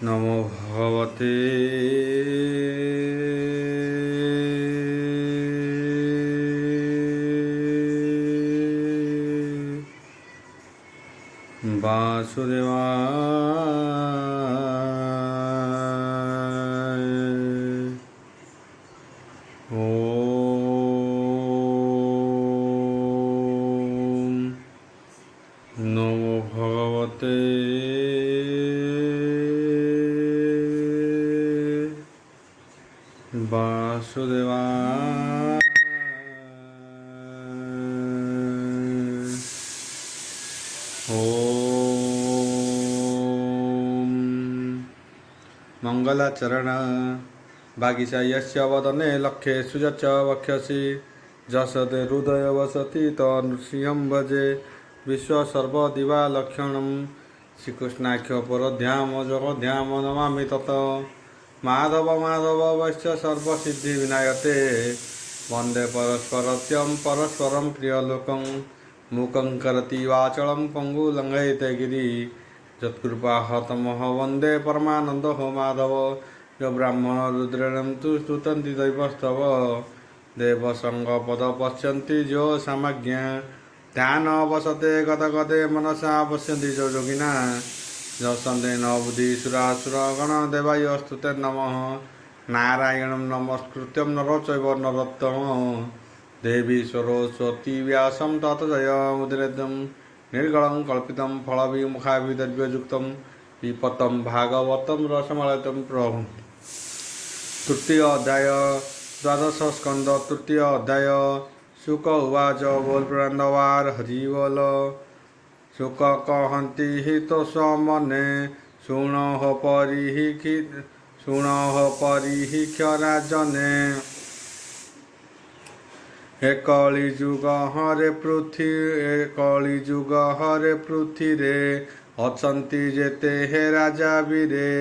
নমো ভগবতে বাসুদেবায়। ওম নমো ভগবতে বাসুদেবায়। ওম মঙ্গলাচরণ বাগীশা यस्य वदने लक्ष्येषु च वक्ष्यसि जसते हृदय वसति तन्नृसिंहं भजे विश्वसर्वदिवा लक्षणं श्रीकृष्णाख्य परध्याम जगध्याम नमामि तत् माधव माधव वैश्य सर्वसिद्धि विनायते वन्दे परस्परत्यं परस्परं प्रियलोकं मूकं करति वाचलं पङ्गुलङ्घयते गिरि यत्कृपाहतमः वन्दे परमानन्दो माधव जो ब्राह्मण रुद्रेण तु स्तुतन्ति दैवस्तव देवसङ्गपद पश्यन्ति जो सामज्ञा ध्यान वसते गदगदे मनसा पश्यन्ति जो योगिना जसन्ते न बुद्धिसुरासुरगण देवायस्तुते नमः नारायणं नमस्कृत्यं नरो चैव नरोत्तमः देवी सरस्वती व्यासं ततो जयमुदीरयं निर्गलं कल्पितं फलविमुखाभिद्रव्ययुक्तं विपतं भागवतं रसमलयं प्रभु। तृतीय अध्याय द्वादश स्कंद तृतीय अध्याय शुक उवाच बोल पुरंदवार हरि बोल शुक कहन्ति हितोष मने शुणः परिहिक्ष राजने एकलिजुग हरे पृथ्वी रे अछन्ति जेते हे राजा वीरे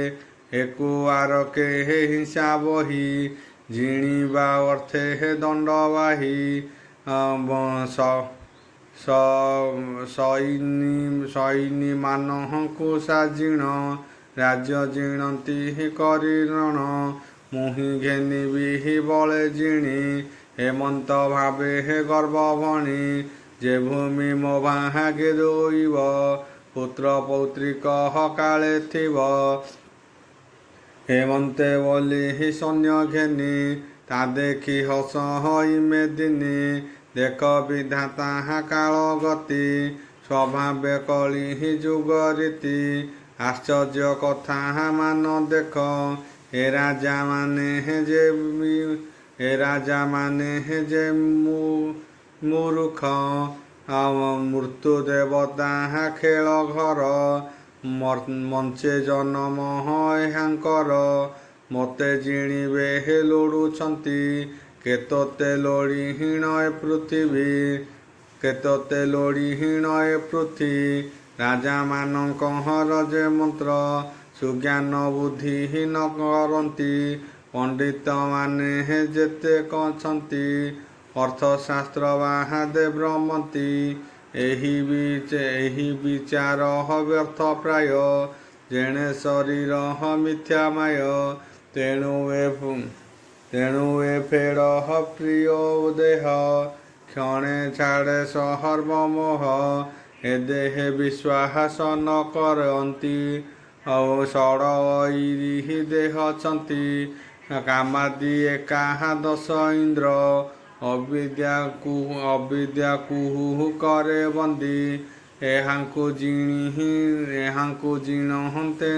एकुआरके हे हिंसा बही जिणीबा अर्थे हे दंडवाही सैनी मानहंकु साजिण राज्य जिणती हि करिरण मुहि घेनिबि हि बळे जिणी हेमंत भावे हे गर्भवणी जे भूमि मो भागे रोइब पुत्र पौत्रिक काले थिब हेमंते बोली हि सैन्य घेनी ता देखी हस हई मेदिनी देख विधाता काल गति स्वभावे कली हि जुग रीति आश्चर्य कथा मान देख हे राजा माने जे मूर्ख मृत्यु देवता खेल घर मञ्चे जन्म हाँकर मते जिणीबे हे लोड़ुछंती केतोते लोड़ीहीण ए पृथ्वी राजा मानक रजे मंत्र सुज्ञान बुद्धिहीन करती पंडित माने हे जेते कछंती अर्थशास्त्र बाहादे भ्रमंती एहि विचार व्यर्थ प्राय जेणे शरीर मिथ्या माय तेणु ए फेड़ प्रिय देह क्षणे छाड़े सहर्वमोह ए देहे विश्वास न करती षडईरि देह छंती कामादि एकादश इंद्र अविद्या कुहु करे बंदी एहांकु जिणहन्ते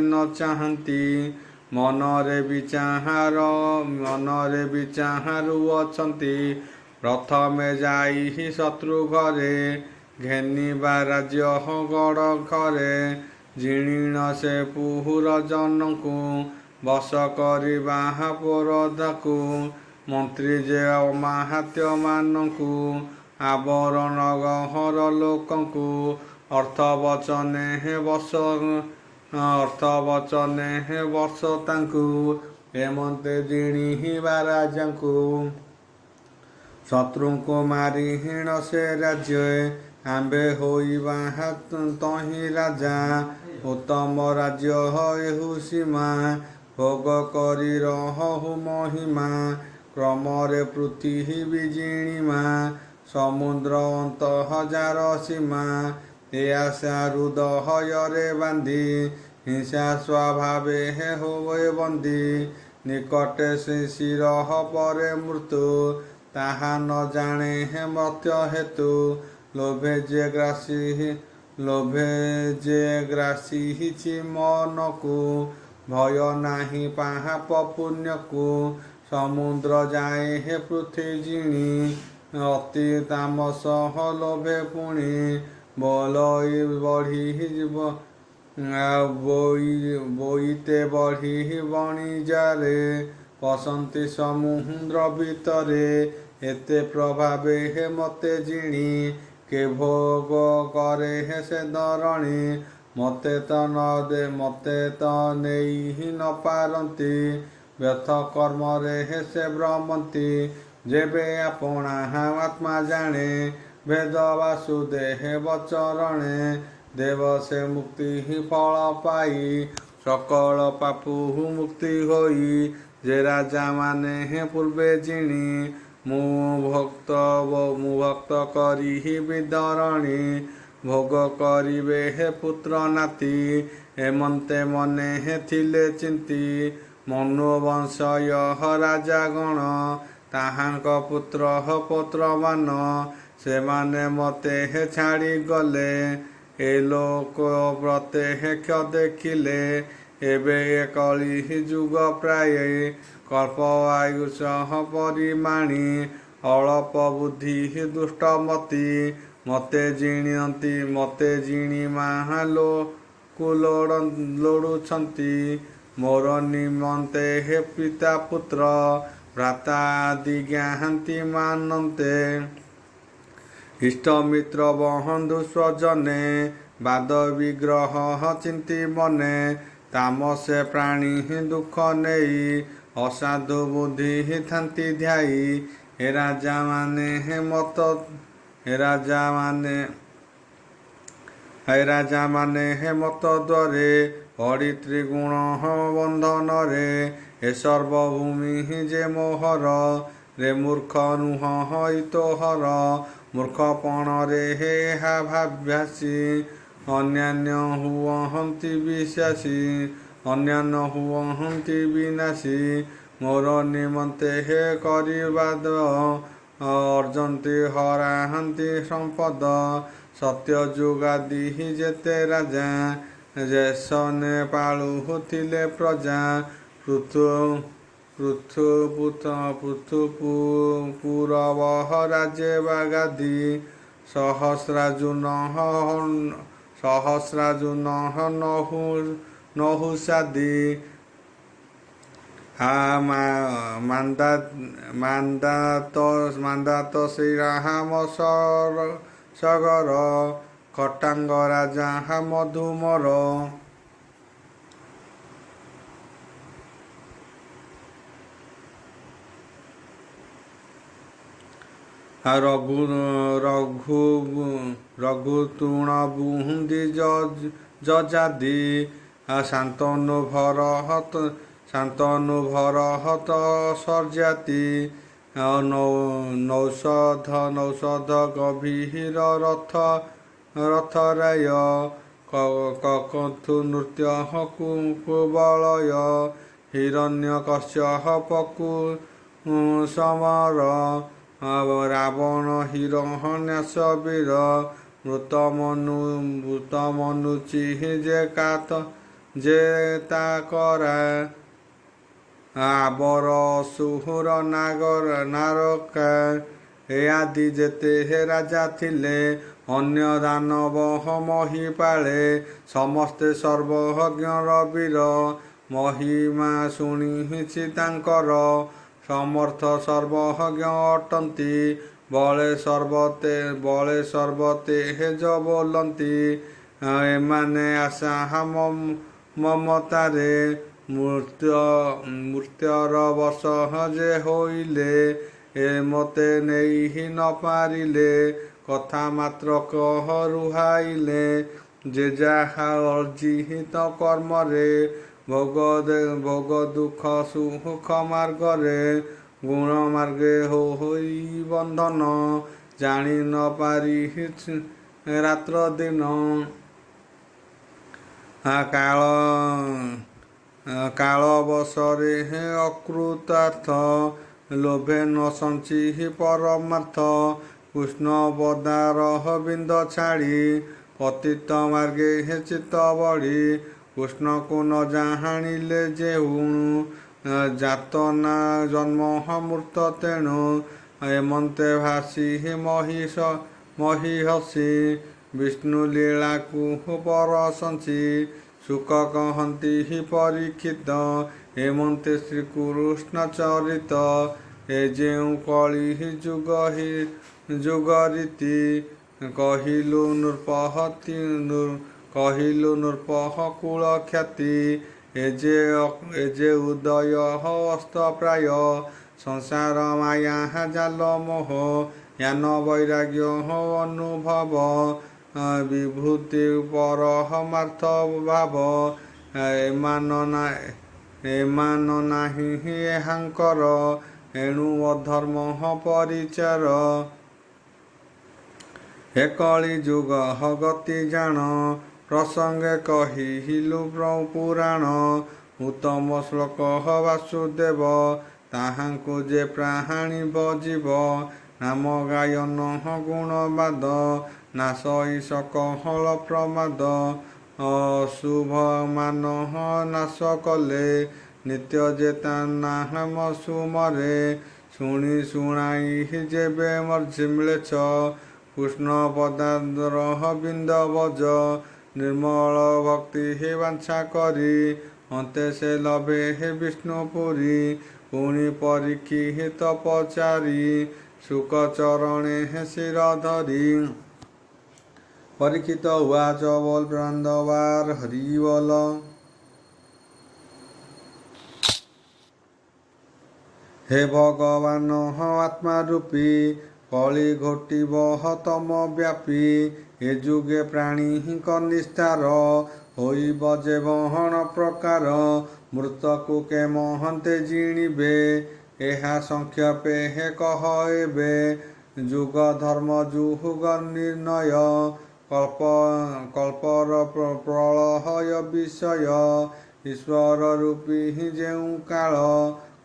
न चाहन्ति मनरे विचाहारु अछन्ति प्रथमे जाई शत्रु घरे घेनिबा राज्य गड़ घरे जिणीण से पुहुर जनकु बस करिबा पोरदाकु मंत्री जे अमाहात्य मानकु आवरण गहर लोकंकु अर्थ वचने हे बस ଅର୍ଥ ବଚନେ ବର୍ଷ ତାଙ୍କୁ ଏମନ୍ତେ ଜିଣିବା ରାଜାଙ୍କୁ। ଶତ୍ରୁଙ୍କୁ ମାରି ହୀଣ ସେ ରାଜ୍ୟ ଆମ୍ଭେ ହୋଇବା ତହିଁ ରାଜା। ଉତ୍ତମ ରାଜ୍ୟ ହେହୁ ସୀମା ଭୋଗ କରି ରହୁ ମହିମା। କ୍ରମରେ ପୃଥିବୀ ଜିଣିମା ସମୁଦ୍ର ଅନ୍ତ ହଜାର ସୀମା। ଏ ଆଶା ହୃଦୟରେ ବାନ୍ଧି ହିଂସା ସ୍ୱଭାବେ ହୁଏ ବନ୍ଦୀ। ନିକଟେ ଶିରଃ ପରେ ମୃତ୍ୟୁ ତାହା ନ ଜାଣେ ମର୍ତ୍ତ୍ୟ ହେତୁ। ଲୋଭେ ଯେ ଗ୍ରାସିଛି ମନକୁ ଭୟ ନାହିଁ ପାପ ପୁଣ୍ୟକୁ। ସମୁଦ୍ର ଯାଏ ପୃଥ୍ୱୀ ଜିଣି ଅତି ତାମସ ଲୋଭେ ପୁଣି। ବୋଇତେ ବଢ଼ି ବଣିଜାରେ ପଶନ୍ତି ସମୁଦ୍ର ଭିତରେ। ଏତେ ପ୍ରଭାବେ ମତେ ଜିଣି କେ ଭୋଗ କରେ ସେ ଧରଣୀ। ମତେ ତ ନେଇ ନ ପାରନ୍ତି ବ୍ୟର୍ଥ କର୍ମରେ ସେ ଭ୍ରମନ୍ତି। ଯେବେ ଆପଣା ଆତ୍ମା ଜାଣେ ଭେଦ ବାସୁଦେବ ଚରଣେ। ଦେବ ସେ ମୁକ୍ତି ଫଳ ପାଇ ସକଳ ପାପୁ ମୁକ୍ତି ହୋଇ। ଯେ ରାଜା ମାନେ ପୂର୍ବେ ଜିଣି ମୁଁ ଭକ୍ତ କରିବି ଧରଣୀ। ଭୋଗ କରିବେ ପୁତ୍ର ନାତି ଏମନ୍ତେ ମନେ ଥିଲେ ଚିନ୍ତି। ମନୁବଂଶୟ ରାଜାଗଣ ତାହାଙ୍କ ପୁତ୍ର ପୌତ୍ରବାନ। ସେମାନେ ମତେ ଛାଡ଼ି ଗଲେ ଏ ଲୋକ ପ୍ରତ୍ୟକ୍ଷ ଦେଖିଲେ। ଏବେ କଳି ଯୁଗ ପ୍ରାୟ କଳ୍ପ ଆୟୁଷ ପରିମାଣି। ଅଳପ ବୁଦ୍ଧି ଦୁଷ୍ଟମତି ମତେ ଜିଣି ମାହାଲୋକୁ ଲୋଡୁଛନ୍ତି। ମୋର ନିମନ୍ତେ ପିତା ପୁତ୍ର ଭ୍ରାତା ଆଦି ଜ୍ଞାନ୍ତି ମାନନ୍ତେ। ଇଷ୍ଟମିତ୍ର ବନ୍ଧୁ ସ୍ୱଜନେ ବାଦ ବିଗ୍ରହ ଚିନ୍ତି ମନେ। ତାମସେ ପ୍ରାଣୀ ଦୁଃଖ ନେଇ ଅସାଧୁ ବୁଦ୍ଧି ଥାନ୍ତି ଧ୍ୟାଇ। ହେ ରାଜାମାନେ ମତ ଦ୍ୱାରେ ପଡ଼ି ତ୍ରିଗୁଣ ବନ୍ଧନରେ। ଏ ସର୍ବଭୂମି ଯେ ମୋହର ରେ ମୂର୍ଖ ନୁହଁ ଇତୋହର। ମୂର୍ଖପଣରେ ଏହା ଭାବ୍ୟାସି ଅନ୍ୟାନ୍ୟ ହୁଅନ୍ତି ବିନାଶୀ। ମୋର ନିମନ୍ତେ କରିବାଦ ଅର୍ଜନ୍ତି ହରାନ୍ତି ସମ୍ପଦ। ସତ୍ୟ ଯୁଗାଦି ଯେତେ ରାଜା ଯେସନେ ପାଳୁଥିଲେ ପ୍ରଜା। ପୃଥୁପୁରବଃ ରାଜେ ବାଗାଦି ସହସ୍ରାଜୁନ ନହୁଷାଦି। ମାନ୍ଦାତ ଶ୍ରୀରାମ ସଗର ଖଟାଙ୍ଗ ରାଜା ମଧୁମର। ରଘୁ ତୁଣ ବୁନ୍ଦି ଯଜାଦି ଶାନ୍ତନୁ ଭରହତ ସର୍ଜାତି। ନୌଷଧ ଗଭୀର ରଥରାୟ କକଥୁ ନୃତ୍ୟ କୁବଳୟ। ହିରଣ୍ୟ କଶ୍ୟପକୁ ସମର ରାବଣ ହିରଣ୍ୟାସ ବୀର। ମୃତମନୁଚି ଯେ ତା କରା ଆବର ଅସୁର ନାରକା। ଏ ଆଦି ଯେତେ ରାଜା ଥିଲେ ଅନ୍ୟ ଦାନବ ମହିପାଳେ। ସମସ୍ତେ ସର୍ବଜ୍ଞର ବୀର ମହିମା ଶୁଣିଛି ତାଙ୍କର। ସମର୍ଥ ସର୍ବଜ୍ଞ ଅଟନ୍ତି ବଳେ ସର୍ବତେ ହେଜ ବୋଲନ୍ତି। ଏମାନେ ଆଶା ମମତାରେ ମୃତ୍ୟର ବଶ ଯେ ହୋଇଲେ ଏ ମୋତେ ନେଇ ନ ପାରିଲେ କଥା ମାତ୍ର କହ ରୁହାଇଲେ ଯେ ଯାହା ଅର୍ଜିତ କର୍ମରେ ଭୋଗ ଦୁଃଖ ସୁଖ ମାର୍ଗରେ ଗୁଣ ମାର୍ଗେ ହୋଇ ବନ୍ଧନ ଜାଣି ନ ପାରି ରାତ୍ର ଦିନ କାଳ ବଶରେ ଅକୃତାର୍ଥ ଲୋଭେ ନ ସଞ୍ଚି ପରମାର୍ଥ କୃଷ୍ଣ ପଦାର ବିନ୍ଦ ଛାଡ଼ି ପତିତ ମାର୍ଗେ ଚିତ୍ତ ବଢ଼ି କୃଷ୍ଣକୁ ନ ଜାଣିଲେ ଯେଉଁ ଜାତ ନା ଜନ୍ମ ମୂର୍ତ୍ତ ତେଣୁ ଏମନ୍ତେ ଭାସି ମହିଷୀ ବିଷ୍ଣୁ ଲୀଳାକୁ ପରସଞ୍ଚି ସୁକ କହନ୍ତି ପରୀକ୍ଷିତ ଏମନ୍ତେ ଶ୍ରୀକୃଷ୍ଣ ଚରିତ ଏ ଯେଉଁ କଳି ଯୁଗ ରୀତି କହିଲୁ ନୃପହ କୂଳ ଖ୍ୟାତି ଏ ଯେ ଉଦୟ ଅସ୍ତ ପ୍ରାୟ ସଂସାର ମାୟା ଜାଲ ମୋହ ଜ୍ଞାନ ବୈରାଗ୍ୟ ଅନୁଭବ ବିଭୂତି ପରମାର୍ଥ ଭାବ ଏମାନ ନାହିଁ ଏହାଙ୍କର ଏଣୁ ଅଧର୍ମ ପରିଚାର ହେ କଳି ଯୁଗ ଗତି ଜାଣ ପ୍ରସଙ୍ଗେ କହିଲୁ ପୁରାଣ ଉତ୍ତମ ଶ୍ଲୋକ ବାସୁଦେବ ତାହାଙ୍କୁ ଯେ ପ୍ରାଣିବ ଜୀବ ନାମ ଗାୟନ ଗୁଣବାଦ ନାଶ ଈଶ କହଳ ପ୍ରମାଦ ଅଶୁଭ ମାନ ନାଶ କଲେ ନିତ୍ୟ ଯେତା ନାମ ସୁମରେ ଶୁଣି ଶୁଣାଇ ଯେବେ ମିଳେଛ କୃଷ୍ଣ ପଦାର ବିନ୍ଦ ବଜ ନିର୍ମଳ ଭକ୍ତି ବାଞ୍ଛା କରି ଅନ୍ତେ ସେ ଲଭେ ବିଷ୍ଣୁପୁରୀ ପୁଣି ପରୀକ୍ଷିତ ପଚାରି ସୁକ ଚରଣେ ଶିର ଧରି ପରୀକ୍ଷିତ ଉବାଚ ବୋଲ ପ୍ରାନ୍ଦବାର ହରି ବୋଲ। ହେ ଭଗବାନ ଆତ୍ମା ରୂପୀ କଳି ଘୋଟିବ ତମ ବ୍ୟାପୀ ଏ ଯୁଗେ ପ୍ରାଣୀଙ୍କ ନିସ୍ତାର ହୋଇବ ଯେ ବହଣ ପ୍ରକାର ମୃତକୁ କେ ମହନ୍ତେ ଜିଣିବେ ଏହା ସଂକ୍ଷେପେ କହ ଏବେ ଯୁଗ ଧର୍ମ ଯୁଗ ନିର୍ଣ୍ଣୟ କଳ୍ପର ପ୍ରଳୟ ବିଷୟ ଈଶ୍ୱର ରୂପୀ ଯେଉଁ କାଳ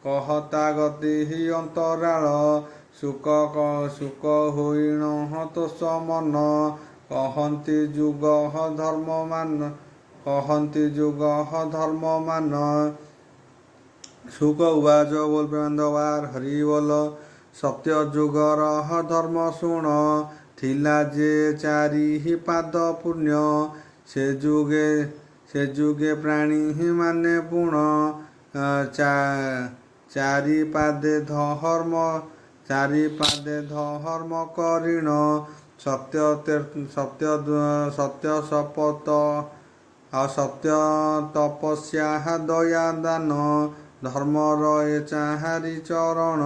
କହତା ଗତି ଅନ୍ତରାଳ ସୁକ ହୋଇଣ ତୋଷ ମନ କହନ୍ତି ଯୁଗ ଧର୍ମ ମାନ ସୁକ ଉବାଚ ବୋଲ ପ୍ରାନ୍ଦବାର ହରି ବୋଲ। ସତ୍ୟ ଯୁଗର ଧର୍ମ ଶୁଣ ଥିଲା ଯେ ଚାରି ପାଦ ପୁଣ୍ୟ ସେ ଯୁଗେ ପ୍ରାଣୀ ମାନେ ପୁଣ ଚାରି ପାଦେ ଧର୍ମ କରିଣ ସତ୍ୟ ଶପଥ ସତ୍ୟ ତପସ୍ୟା ଦୟା ଦାନ ଧର୍ମର ଏ ଚାହାରି ଚରଣ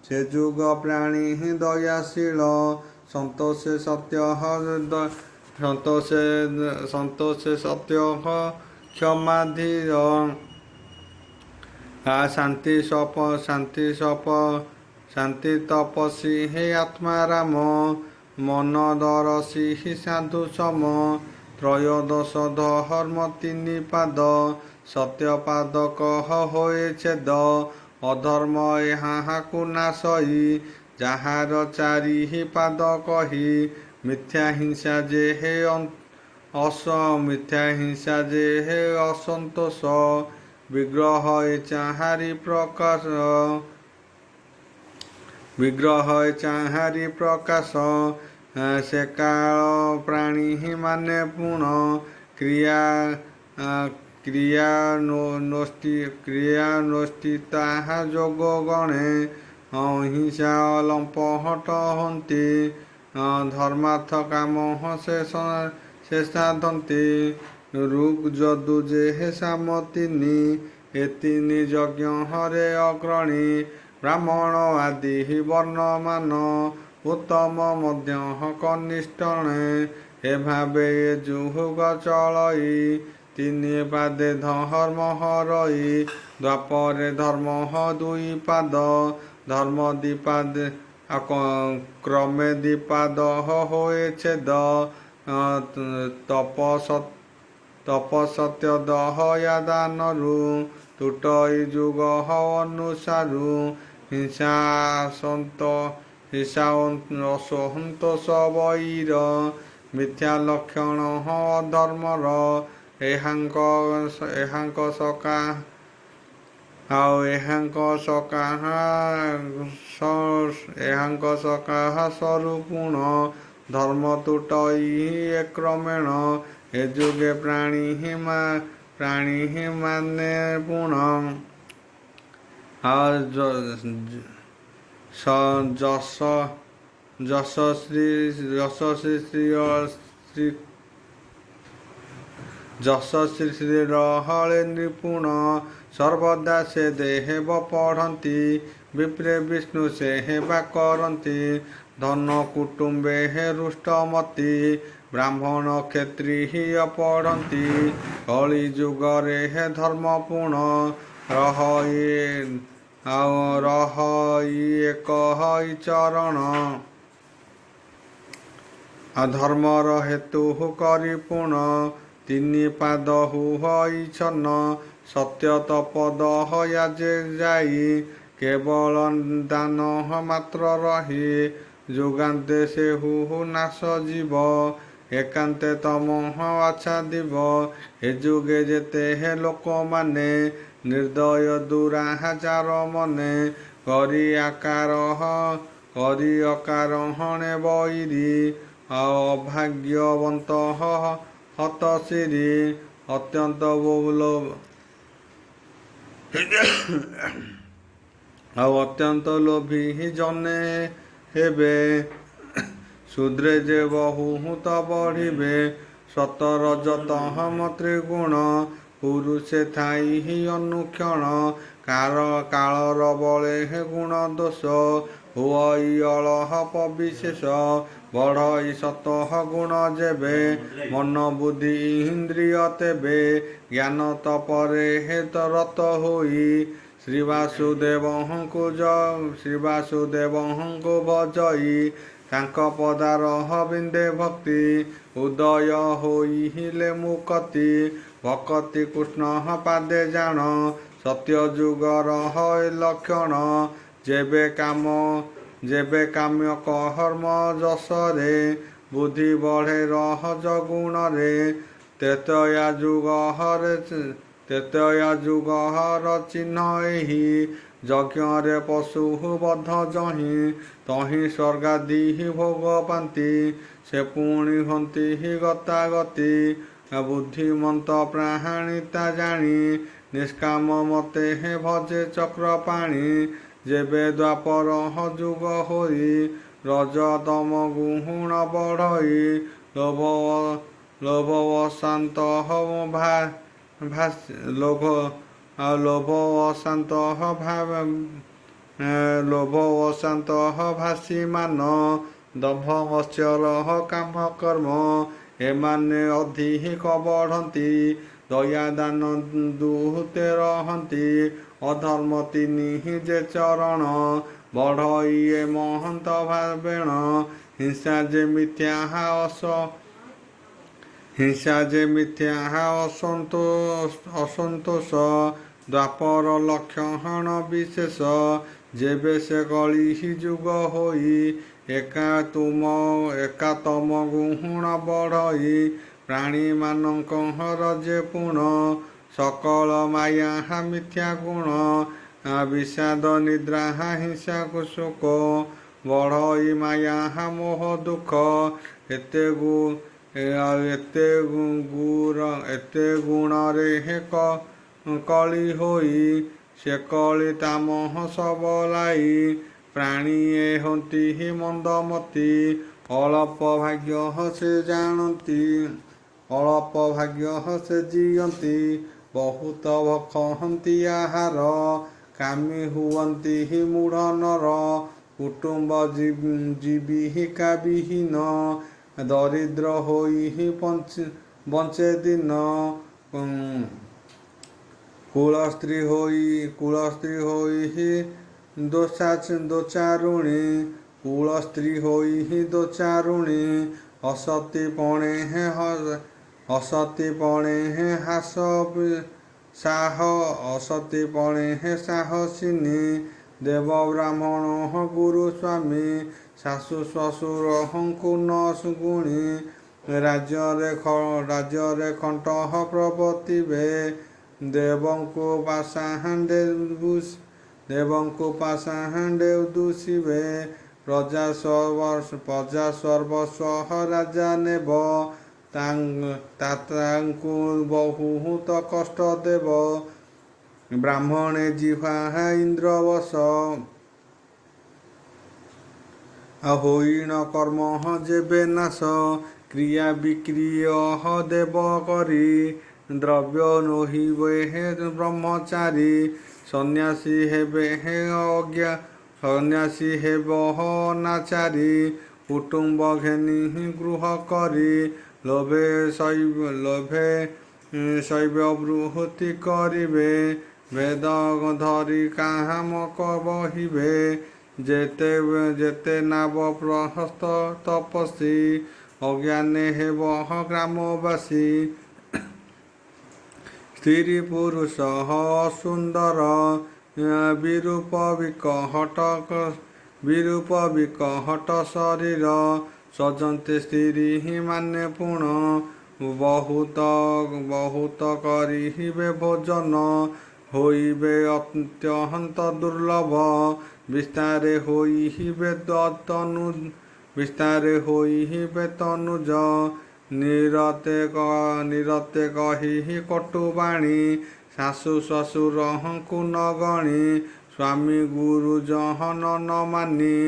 ସେ ଯୁଗ ପ୍ରାଣୀ ଦୟାଶୀଳ ସନ୍ତୋଷେ ସତ୍ୟ କ୍ଷମାଧୀର ଶାନ୍ତି ତପସୀ ହେ ଆତ୍ମାରାମ ମନ ଦରସୀ ସାଧୁ ସମ ତ୍ରୟୋଦଶ ଧର୍ମ ତିନି ପାଦ ସତ୍ୟ ପାଦ କହ ହୋଏ ଛେଦ ଅଧର୍ମ ଏହାକୁ ନାଶଇ ଯାହାର ଚାରି ପାଦ କହି ମିଥ୍ୟା ହିଂସା ଯେ ହେ ଅସନ୍ତୋଷ ବିଗ୍ରହ ଏ ଚାହାରି ପ୍ରକାଶ ସେ କାଳ ପ୍ରାଣୀ ମାନେ ପୁଣ କ୍ରିୟା ତାହା ଯୋଗ ଗଣେ ଅହିଂସା ଲମ୍ପଟ ହନ୍ତି ଧର୍ମାର୍ଥ କାମ ସେ ସାଧନ୍ତି ଋକ୍ ଯଦୁ ଯେ ସାମ ତିନି, ଏ ତିନି ଯଜ୍ଞ ହରେ ଅଗ୍ରଣୀ। ବ୍ରାହ୍ମଣ ଆଦି ବର୍ଣ୍ଣମାନ, ଉତ୍ତମ ମଧ୍ୟ କନିଷ୍ଠଣେ। ଏ ଭାବେ ଏ ଯୁଗ ଚଳଇ, ତିନି ପାଦେ ଧର୍ମ ହରଇ। ଦ୍ୱାପରେ ଧର୍ମ ଦୁଇ ପାଦ, ଧର୍ମ ଦ୍ୱିପାଦେ କ୍ରମେ ଦ୍ୱିପାଦ ହୋଏ ଛେଦ। ତପସତ୍ୟ ଦହୟା ଦାନରୁ, ତୁଟଇ ଯୁଗ ଅନୁସାରୁ। ହିଂସା ଅସନ୍ତୋଷ ବୈର, ମିଥ୍ୟା ଲକ୍ଷଣ ଅଧର୍ମର। ଏହାଙ୍କ ସକାହା ସରୁପୁଣ, ଧର୍ମ ତୁଟଇ ଏ କ୍ରମେଣ। ଏ ଯୁଗେ ପ୍ରାଣୀ ମାନେ ପୁଣ। ଯଶଶ୍ରୀ ଶ୍ରୀରହଳେ ନିପୁଣ, ସର୍ବଦା ସେ ଦେହେବ ପଢ଼ନ୍ତି। ବିପ୍ରେ ବିଷ୍ଣୁ ସେ ହେବା କରନ୍ତି, ଧନ କୁଟୁମ୍ବେ ହୃଷ୍ଟମତି। ବ୍ରାହ୍ମଣ କ୍ଷତ୍ରିୟ ପଢ଼ନ୍ତି, କଳି ଯୁଗରେ ଧର୍ମପୁଣ। ରହଇ ଏକ ଚରଣ, ଅଧର୍ମର ହେତୁ କରି ପୁଣ। ତିନି ପାଦ ହୁଇ ଛନ୍ନ, ସତ୍ୟ ତପ ଦହୟା ଯେ ଯାଇ। କେବଳ ଦାନ ମାତ୍ର ରହି, ଯୁଗାନ୍ତେ ସେ ନାଶ ଯିବ। ଏକାନ୍ତେ ତମଃ ଆଚ୍ଛାଦିବ, ଏ ଯୁଗେ ଯେତେ ଲୋକମାନେ। ନିର୍ଦ୍ଦୟ ଦୁରାଚାର ମନେ, କରି ଅକାରଣେ ବୈରୀ। ଅଭାଗ୍ୟବନ୍ତ ହତଶିରୀ, ଅତ୍ୟନ୍ତ ଲୋଭୀ ଜନେ ହେବେ। ଶୂଦ୍ରେ ଯେ ବହୁତ ବଢ଼ିବେ, ସତରଜତମ ତ୍ରିଗୁଣ। ପୁରୁଷେ ଥାଇ ଅନୁକ୍ଷଣ, କାଳର ବଳେ ଗୁଣ ଦୋଷ। ହୁଅଇ ଅଳପ ବିଶେଷ, ବଢ଼ଇ ସତଃ ଗୁଣ ଯେବେ। ମନ ବୁଦ୍ଧି ଇନ୍ଦ୍ରିୟ ତେବେ, ଜ୍ଞାନ ତପରେ ରତ ହୋଇ। ଶ୍ରୀବାସୁଦେବଙ୍କୁ ଭଜଇ, ତାଙ୍କ ପଦାରବିନ୍ଦେ ଭକ୍ତି। ଉଦୟ ହୋଇଲେ ମୁକତି, ଭକତି କୃଷ୍ଣ ପାଦେ ଜାଣ। ସତ୍ୟ ଯୁଗର ଲକ୍ଷଣ, ଯେବେ କାମ୍ୟ କର୍ମ ଯଶରେ। ବୁଦ୍ଧି ବଢ଼େ ରଜ ଗୁଣରେ, ତ୍ରେତୟା ଯୁଗର ଚିହ୍ନ ଏହି। ଯଜ୍ଞରେ ପଶୁ ବଧ ଯହିଁ, ତହିଁ ସ୍ୱର୍ଗାଦି ଭୋଗ ପାନ୍ତି। ସେ ପୁଣି ହନ୍ତି ଗତାଗତି, ବୁଦ୍ଧିମନ୍ତ ପ୍ରାଣୀ ତା ଜାଣି। ନିଷ୍କାମ ମତେ ଭଜେ ଚକ୍ରପାଣି, ଯେବେ ଦ୍ୱାପର ଯୁଗ ହୋଇ। ରଜ ତମ ଗୁଣ ବଢ଼ଇ, ଲୋଭ ଅଶାନ୍ତ ଭାସିମାନ। ଦମ୍ଭ ମତ୍ସର କାମ କର୍ମ, ଏମାନେ ଅଧିକ ବଢ଼ନ୍ତି। ଦୟା ଦାନ ଦୁହତେ ରହନ୍ତି, ଅଧର୍ମ ତିନି ଯେ ଚରଣ। ବଢ଼ଇ ଏ ମହନ୍ତ ଭାବେଣ, ହିଂସା ଯେ ମିଥ୍ୟା ଅସନ୍ତୋଷ। ଦ୍ୱାପର ଲକ୍ଷଣ ବିଶେଷ, ଯେବେ ସେ କଳି ଯୁଗ ହୋଇ। ଏକାତମ ଗୁଣ ବଢ଼ଇ, ପ୍ରାଣୀମାନଙ୍କର ଯେ ପୁଣ। ସକଳ ମାୟା ମିଥ୍ୟା ଗୁଣ, ବିଷାଦ ନିଦ୍ରା ହିଂସା ଶୋକ। ବଢ଼ଇ ମାୟା ମୋହ ଦୁଃଖ, ଏତେ ଗୁଣରେ କଳି ହୋଇ। ସେ କଳି ତାମହ ସବলাই, ପ୍ରାଣୀ ଏ ହନ୍ତି ମନ୍ଦମତି। ଅଳପ ଭାଗ୍ୟ ସେ ଜାଣନ୍ତି, ଅଳପ ଭାଗ୍ୟ ସେ ଜିଅନ୍ତି ବହୁତ ଭଖନ୍ତି ଆହାର କାମି ହୁଅନ୍ତି ମୂଢ଼ ନର କୁଟୁମ୍ବ ଜୀବିକା ବିହୀନ ଦରିଦ୍ର ହୋଇ ବଞ୍ଚେ ଦିନ କୁଳ ସ୍ତ୍ରୀ ହୋଇ ଦୋଚାରୁଣୀ କୁଳ ସ୍ତ୍ରୀ ହୋଇ ଦୋଚାରୁଣୀ ଅସତୀ ପଣେ ଅସତୀ ପଣେ ସାହସିନୀ ଦେବ ବ୍ରାହ୍ମଣ ଗୁରୁ ସ୍ୱାମୀ ଶାଶୁ ଶ୍ୱଶୁରଙ୍କୁ ନ ଗୁଣି ରାଜ୍ୟରେ କଣ୍ଟହ ପ୍ରବର୍ତ୍ତିବେ ଦେବଙ୍କୁ ପାଷାଣ୍ଡେ ଦୂଷିବେ ପ୍ରଜା ସର୍ବସ୍ୱ ରାଜା ନେବ ତାଙ୍କୁ ବହୁତ କଷ୍ଟ ଦେବ ବ୍ରାହ୍ମଣେ ଜିହ୍ୱା ଇନ୍ଦ୍ର ବଶ ହୋଇଣ କର୍ମ ଯେବେ ନାଶ କ୍ରିୟା ବିକ୍ରିୟ ଦେବ କରି ଦ୍ରବ୍ୟ ନୋହିବେ ବ୍ରହ୍ମଚାରୀ ସନ୍ନ୍ୟାସୀ ହେବ ଅନାଚାରୀ କୁଟୁମ୍ବ ଘେନି ଗୃହ କରି ଲୋଭେ ଶୈବ ବୃତ୍ତି କରିବେ ବେଦ ଧରି କାମ ବହିବେ ଯେତେ ନାବ ପ୍ରହସ୍ତ ତପସ୍ୀ ଅଜ୍ଞାନେ ହେବ ଗ୍ରାମବାସୀ ସ୍ତ୍ରୀ ପୁରୁଷ ସୁନ୍ଦର ବିରୂପ ବିକହଟ ଶରୀର ସଜନ୍ତେ ସ୍ତ୍ରୀ ମାନେ ପୁଣ ବହୁତ କରିବେ ଭୋଜନ ହୋଇବେ ଅତ୍ୟନ୍ତ ଦୁର୍ଲଭ ବିସ୍ତାରେ ହୋଇବେ ତନୁଜ ନିରତେ କହି କଟୁବାଣୀ ଶାଶୁ ଶ୍ୱଶୁରଙ୍କୁ ନ ଗଣି ସ୍ୱାମୀ ଗୁରୁଜନ ନ ମାନି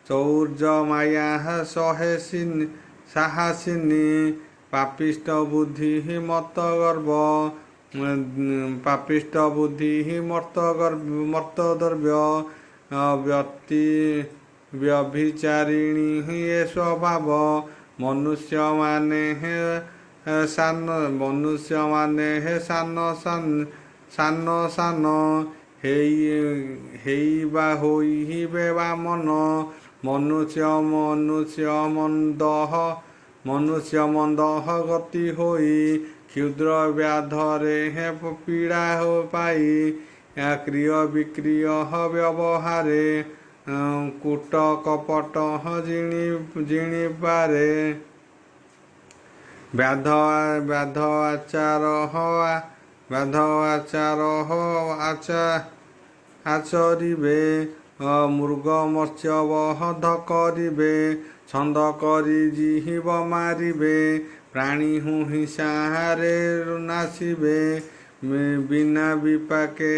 ଚୌର୍ଯ୍ୟ ମାୟା ସାହସିନୀ ପାପିଷ୍ଟ ବୁଦ୍ଧି ମର୍ତ୍ତଦର୍ବ୍ୟ ବ୍ୟଭିଚାରିଣୀ ଏ ସ୍ୱଭାବ ମନୁଷ୍ୟମାନେ ସାନ ହେଇବା ହୋଇବେ ବାମନ ମନୁଷ୍ୟ ମନ୍ଦହ ଗତି ହୋଇ କ୍ଷୁଦ୍ର ବ୍ୟାଧରେ ପୀଡ଼ା ପାଇ କ୍ରିୟ ବିକ୍ରିୟ ବ୍ୟବହାରେ କୂଟ କପଟ ଜିଣିପାରେ ବ୍ୟାଧ ଆଚରିବେ ମୃଗ ମତ୍ସ୍ୟ ବଧ କରିବେ ଛନ୍ଦ କରି ଜୀବ ମାରିବେ ପ୍ରାଣୀ ହିଂସାରେ ନାସିବେ ବିନା ବିପାକେ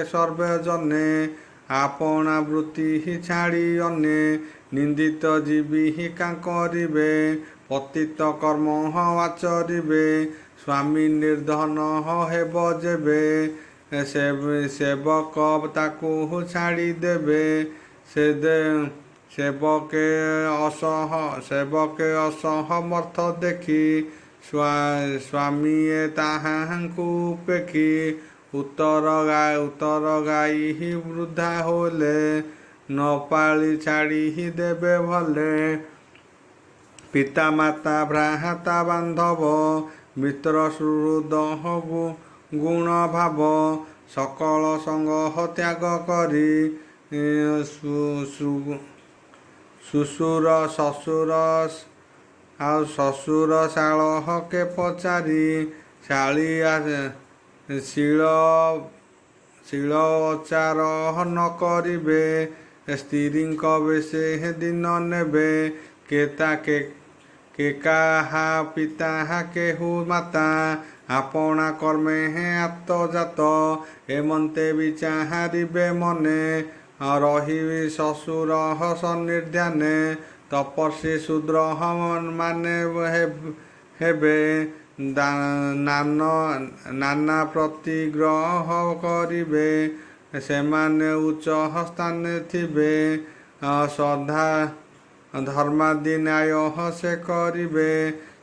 ସର୍ବଜନେ ଆପଣା ବୃତ୍ତି ଛାଡ଼ି ଅନେ ନିନ୍ଦିତ ଜୀବିକା କରିବେ ପତିତ କର୍ମ ଆଚରିବେ ସ୍ୱାମୀ ନିର୍ଦ୍ଧନ ହେବ ଯେବେ ସେବକ ତାକୁ ଛାଡ଼ିଦେବେ ସେବକେ ଅସମର୍ଥ ଦେଖି ସ୍ୱାମୀଏ ତାହାଙ୍କୁ ଉପେକ୍ଷି ଉତ୍ତର ଗାଈ ବୃଦ୍ଧା ହେଲେ ନ ପାଳି ଛାଡ଼ି ଦେବେ ଭଲେ ପିତାମାତା ଭ୍ରାତା ବାନ୍ଧବ ମିତ୍ର ସୁହୃଦ ଗୁଣ ଭାବ ସକଳ ସଙ୍ଗ ତ୍ୟାଗ କରି ଶ୍ୱଶୁର ଶାଳ କେ ପଚାରି ଶିଳ ଅଚାର ନ କରିବେ ସ୍ତ୍ରୀଙ୍କ ବେଶେ ଦିନ ନେବେ କେ କାହା ପିତା କେହୁ ମାତା ଆପଣା କର୍ମେ ଆତ୍ମଜାତ ଏମନ୍ତେ ବିଚାରିବେ ମନେ ରହିବି ଶ୍ୱଶୁର ସନ୍ନିଧ୍ୟାନେ ତପସ୍ୱୀ ଶୂଦ୍ର ମାନେ ହେବେ ନାନା ପ୍ରତିଗ୍ରହ କରିବେ। ସେମାନେ ଉଚ୍ଚ ସ୍ଥାନେ ଥିବେ। ଶ୍ରଦ୍ଧା ଧର୍ମାଦି ନ୍ୟାୟ ସେ କରିବେ।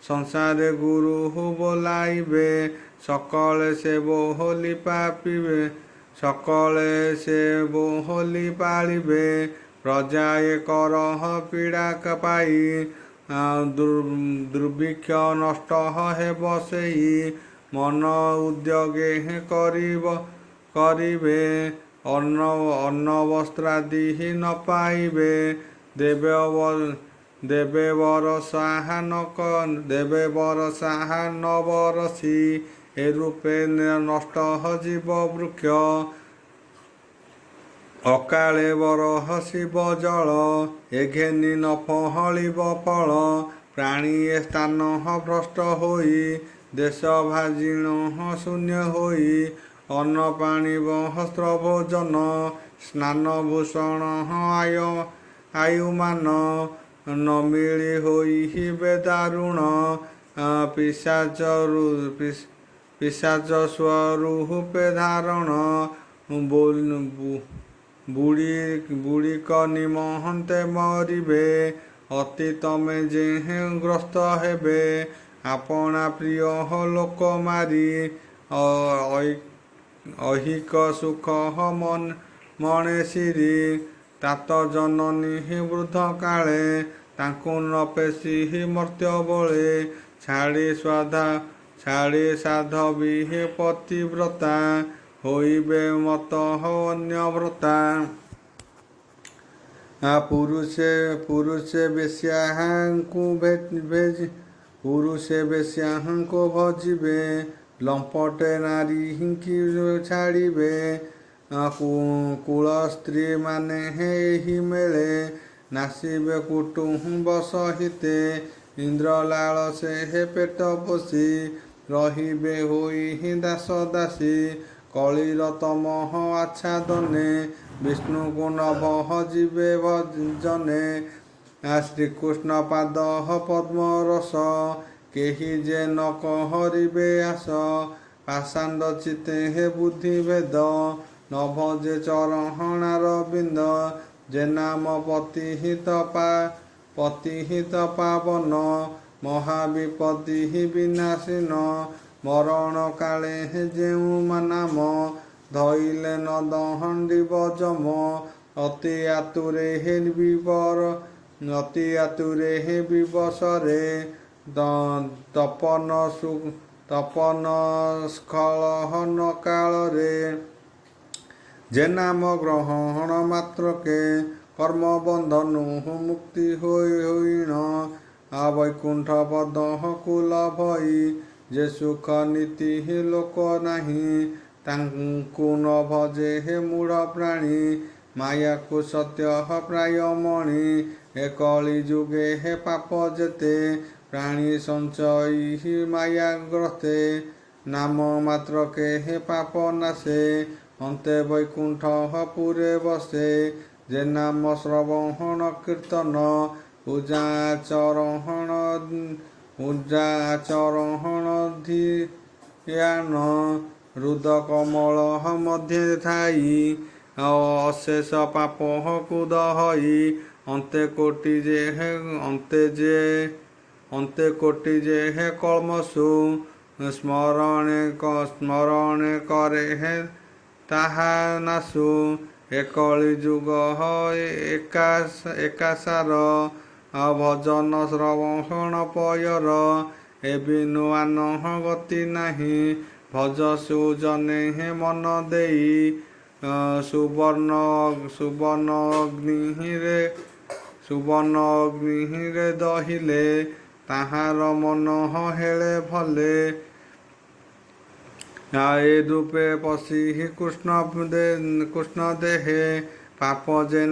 ସଂସାରେ ଗୁରୁ ବୋଲାଇବେ। ସକଳେ ସେ ବୋହଲି ପାପିବେ। ସକଳେ ସେ ବୋହଲି ପାଳିବେ। ପ୍ରଜାଏ କରହ ପୀଡ଼ା ପାଇ ଦୁର୍ଭିକ୍ଷ ନଷ୍ଟ ହେବ ସେଇ। ମନ ଉଦ୍ୟୋଗେ କରିବେ। ଅନ୍ନ ବସ୍ତ୍ରାଦି ନ ପାଇବେ। ଦେବେ ବରଷା ନ ବରଷି। ଏ ରୂପେ ନଷ୍ଟ ଯିବ ବୃକ୍ଷ। ଅକାଳେ ବରଷିବ ଜଳ। ଏ ଘେନି ନ ଫଳିବ ଫଳ। ପ୍ରାଣୀଏ ସ୍ଥାନ ଭ୍ରଷ୍ଟ ହୋଇ। ଦେଶ ଭାଜିଣ ଶୂନ୍ୟ ହୋଇ। ଅନ୍ନ ପାଣି ବସ୍ତ୍ର ଭୋଜନ ସ୍ନାନ ଭୂଷଣ ଆୟୁମାନ ନ ମିଳି ହୋଇବେ ଦାରୁଣ। ପିଶାଚ ସ୍ୱରୂପେ ଧାରଣ। ବୁଡ଼ିକ ନିମନ୍ତେ ମରିବେ। ଅତି ତମେ ଯେହେ ଗ୍ରସ୍ତ ହେବେ। ଆପଣା ପ୍ରିୟ ଲୋକ ମାରି ଐହିକ ସୁଖ ମଣେ ସିରି। ତାତ ଜନନୀ ବୃଦ୍ଧ କାଳେ ତାଙ୍କୁ ନ ପେଶି ମର୍ତ୍ତ୍ୟ ବଳେ। ଛାଡ଼ି ସାଧବୀ ପତିବ୍ରତା ହୋଇବେ ମତ ଅନ୍ୟବ୍ରତା। ପୁରୁଷେ ବେଶ୍ୟାଙ୍କୁ ଭଜିବେ। ଲମ୍ପଟେ ନାରୀଙ୍କି ଛାଡ଼ିବେ। କୁଳ ସ୍ତ୍ରୀ ମାନେ ଏହି ମେଳେ ନାସିବେ କୁଟୁମ୍ବ ସହିତେ। ଇନ୍ଦ୍ର ଲାଳସେ ପେଟ ପୋଷି ରହିବେ ହୋଇ ଦାସ ଦାସୀ। କଳିର ତମଃ ଆଚ୍ଛାଦନେ ବିଷ୍ଣୁଙ୍କୁ ନ ଭଜିବେ ଜନେ। ଶ୍ରୀକୃଷ୍ଣ ପାଦ ପଦ୍ମ ରସ କେହି ଯେ ନ କରିବେ ଆସ। ପାଷାଣ୍ଡ ଚିତ୍ତେ ବୁଦ୍ଧି ଭେଦ ନ ଭଜେ ଚରଣାର ବିନ୍ଦ। ଯେ ନାମ ପତିହିତ ପାବନ ମହାବିପତ୍ତି ବିନାଶିନ। ମରଣ କାଳେ ଯେଉଁ ନାମ ଧଇଲେ ନ ଦଣ୍ଡିବ ଯମ। ଅତି ଆତୁରେ ବିବସରେ ତପନ ସ୍ଖଳନ କାଳରେ। ଯେ ନାମ ଗ୍ରହଣ ମାତ୍ରକେ କର୍ମବନ୍ଧନୁ ମୁକ୍ତି ହୋଇଣ। ବୈକୁଣ୍ଠ ପଦ କୁଲ ଭଇ ଯେ ସୁଖ ନୀତି ଲୋକ ନାହିଁ। ତାଙ୍କୁ ନ ଭଜେ ମୂଢ଼ ପ୍ରାଣୀ ମାୟାକୁ ସତ୍ୟ ପ୍ରାୟ ମଣି। ଏ କଳି ଯୁଗେ ପାପ ଯେତେ ପ୍ରାଣୀ ସଞ୍ଚଇ ମାୟାଗ୍ରସ୍ତେ। ନାମ ମାତ୍ରକେ ପାପ ନାଶେ ଅନ୍ତେ ବୈକୁଣ୍ଠ ପୁରେ ବସେ। ଯେ ନାମ ଶ୍ରବଣ କୀର୍ତ୍ତନ ପୂଜାଚରଣ ଧ୍ୟାନ। ହୃଦ କମଳ ମଧ୍ୟରେ ଥାଇ ଅଶେଷ ପାପକୁ ଦହଇ। ଅନ୍ତେ କୋଟି ଯେ କଳ୍ମଷୁ ସ୍ମରଣେ କରେ ତାହା ନାଶୁ। ଏ କଳି ଯୁଗ ଏକାସାର ଭଜନ ଶ୍ରବଣ ପୟର। ଏ ବିନୁ ଗତି ନାହିଁ ଭଜ ସୁଜନେ ମନ ଦେଇ। ସୁବର୍ଣ୍ଣ ଅଗ୍ନିରେ ଦହିଲେ ତାହାର ମନ ହେଳେ ଭଲେ। ଏ ରୂପେ ପଶି କୃଷ୍ଣ ଦେହେ ପାପ ଯେ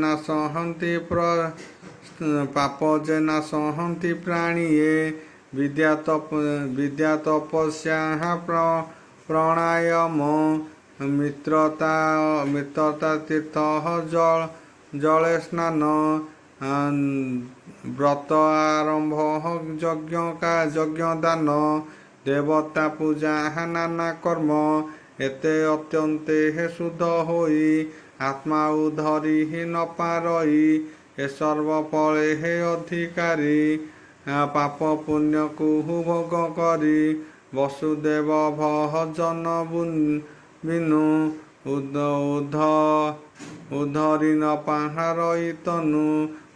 ନାଶହନ୍ତି ପ୍ରାଣିଏ। ବିଦ୍ୟା ତପସ୍ୟା ପ୍ରାଣାୟାମ ମିତ୍ରତା ତୀର୍ଥ ଜଳେ ସ୍ନାନ। ବ୍ରତ ଆରମ୍ଭ ଯଜ୍ଞ ଦାନ ଦେବତା ପୂଜା ନାନା କର୍ମ ଏତେ ଅତ୍ୟନ୍ତେ ଶୁଦ୍ଧ ହୋଇ ଆତ୍ମା ଧରି ନ ପାରଇ ଏ ସର୍ବ ଫଳେ ଅଧିକାରୀ ପାପ ପୁଣ୍ୟକୁ ଭୋଗ କରି ବସୁଦେବ ଭଜନ ବିନୁ ଉଦ୍ଧରି ନ ପାହାରଇ ତନୁ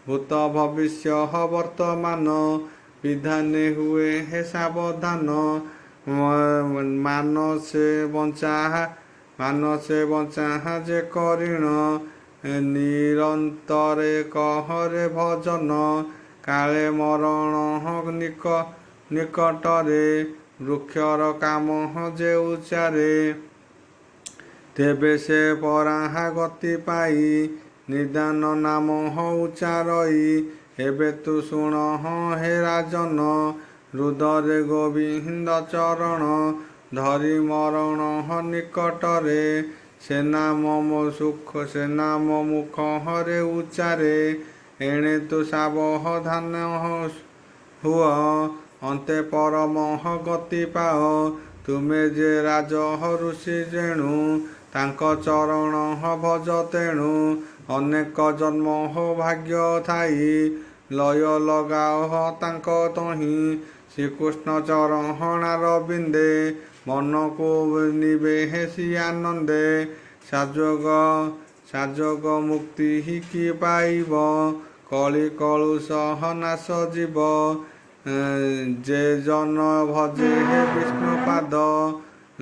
ଭୂତ ଭବିଷ୍ୟ ବର୍ତ୍ତମାନ ବିଧାନେ ହୁଏ ହେ ସାବଧାନ ମାନସେ ବଞ୍ଚା ଯେ କରିଣ ନିରନ୍ତରେ କହରେ ଭଜନ କାଳେ ମରଣ ନିକଟରେ ବୃକ୍ଷର କାମ ଯେ ଉଚାରେ ତେବେ ସେ ପରାହା ଗତି ପାଇ ନିଦାନ ନାମ ଉଚାରଇ ଏବେ ତୁ ଶୁଣ ହେ ରାଜନ ହୃଦରେ ଗୋବିନ୍ଦ ଚରଣ ଧରି ମରଣ ନିକଟରେ ସେ ନାମ ମୁଖ ହରେ ଉଚାରେ ଏଣେ ତୁ ସାବଧାନ ହୁଅ ଅନ୍ତେ ପରମ ଗତି ପାଅ ତୁମେ ଯେ ରାଜ ଋଷି ଯେଣୁ ତାଙ୍କ ଚରଣ ଭଜ ତେଣୁ ଅନେକ ଜନ୍ମ ଭାଗ୍ୟ ଥାଇ ଲୟ ଲଗାଅ ତାଙ୍କ ତହିଁ ଶ୍ରୀକୃଷ୍ଣ ଚରଣାର ବିନ୍ଦେ ମନକୁ ନିବେଶି ଆନନ୍ଦେ ସାଯୋଗ ମୁକ୍ତି କି ପାଇବ କଳି କଳୁଷ ନାଶ ଯିବ ଯେ ଜନ ଭଜେ ବିଷ୍ଣୁ ପାଦ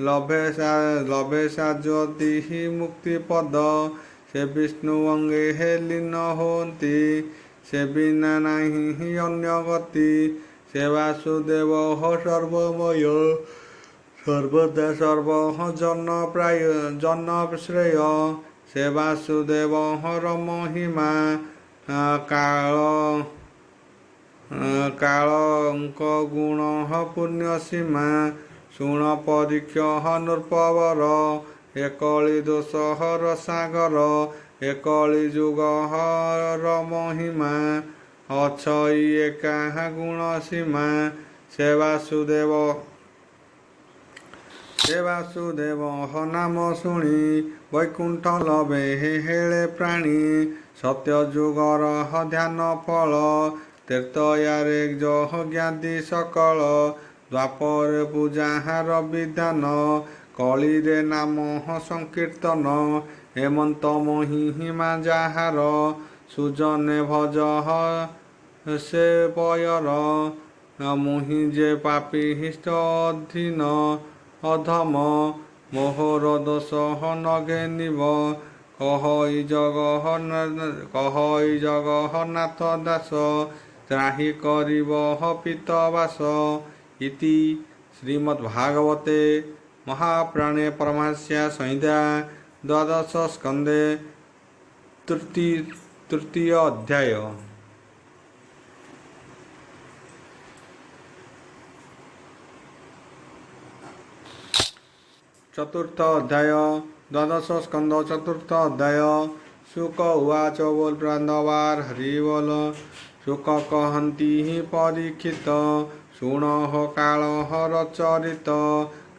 ଲଭେ ସାଜ୍ୟତି ମୁକ୍ତି ପଦ ସେ ବିଷ୍ଣୁ ଅଙ୍ଗେ ଲୀନ ହୁଅନ୍ତି ସେ ବିନା ନାହିଁ ଅନ୍ୟ ଗତି ସେ ବାସୁଦେବ ସର୍ବମୟ ସର୍ବଦା ସର୍ବ ଜନ ଶ୍ରେୟ ସେ ବାସୁଦେବର ମହିମା କାଳଙ୍କ ଗୁଣ ପୁଣ୍ୟ ସୀମା ଶୁଣ ପରୀକ୍ଷ ନୃପବର ଏକଳି ଦୋଷର ସାଗର ଏକଳି ଯୁଗର ମହିମା ଅଛଇ ଏକା ଗୁଣ ସୀମା ସେ ବାସୁଦେବ ନାମ ଶୁଣି ବୈକୁଣ୍ଠ ଲଭେ ହେଳେ ପ୍ରାଣୀ ସତ୍ୟ ଯୁଗର ଧ୍ୟାନ ଫଳ ତ୍ରେତୟାରେ ଯଜ୍ଞାଦି ସକଳ ଦ୍ୱାପରେ ପୂଜାର ବିଧାନ କଳିରେ ନାମ ସଂକୀର୍ତ୍ତନ ହେମନ୍ତ ମହିମା ଯାହାର ସୁଜନେ ଭଜ ସେ ପୟର ମୁହିଁ ଯେ ପାପିଷ୍ଟ ଅଧମ ମୋହର ଦୋଷ ନଘେନିବ କହଇ ଜଗନ୍ନାଥ ଦାସ ତ୍ରାହି କରିବ ପିତବାସ ଇତି ଶ୍ରୀମଦ୍ଭାଗବତେ ମହାପୁରାଣେ ପରମହଂସ୍ୟା ସଂହିତା ଦ୍ୱାଦଶ ସ୍କନ୍ଧେ ତୃତୀୟ ଅଧ୍ୟାୟ। ଚତୁର୍ଥ ଅଧ୍ୟାୟ ଦ୍ୱାଦଶ ସ୍କନ୍ଧ ଚତୁର୍ଥ ଅଧ୍ୟାୟ। ଶୁକ ଉବାଚ ବୋଲ ପ୍ରାନ୍ଦବାର ହରି ବୋଲ ଶୁକ କହନ୍ତି ପରୀକ୍ଷିତ ଶୁଣଃ କାଳର ଚରିତ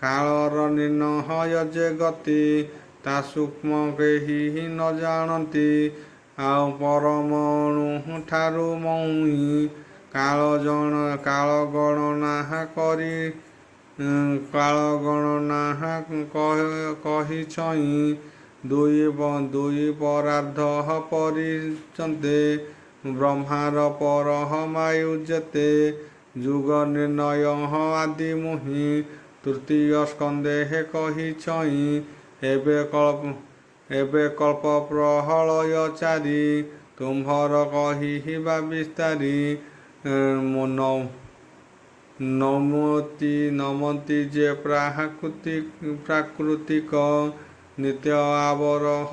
କାଳର ନିର୍ଣ୍ଣୟ ଯେ ଗତି ତା ସୂକ୍ଷ୍ମ କେହି ନ ଜାଣନ୍ତି ଆଉ ପରମାଣୁ ଠାରୁ ମହୁହିଁ କାଳ ଗଣନା କହିଛଇଁ ଦୁଇ ପରାର୍ଧ ପରିଚନ୍ତେ ବ୍ରହ୍ମାର ପରମାୟୁ ଯେତେ ଯୁଗ ନିର୍ଣ୍ଣୟ ଆଦି ମୁହିଁ ତୃତୀୟ ସ୍କନ୍ଧେ କହିଛଇଁ ଏବେ କଳ୍ପ ପ୍ରଳୟ ଚାରି ତୁମ୍ଭର କହିବା ବିସ୍ତାରୀ ନମତି ଯେ ପ୍ରାକୃତିକ ନିତ୍ୟ ଆବରହ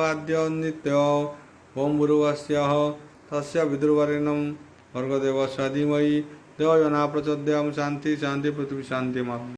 ଆଦ୍ୟ ନିତ୍ୟ ଓಂ ଭୁର୍ଭୁବସ୍ସଃ ତସ୍ୟ ବିଦୁର୍ବରେଣ୍ୟଂ ଭର୍ଗୋ ଦେବସ୍ୟ ଧୀମହି ଧିୟୋ ୟୋ ନଃ ପ୍ରଚୋଦୟାତ୍ ଶାନ୍ତି ଶାନ୍ତି ପୃଥିବୀ ଶାନ୍ତି।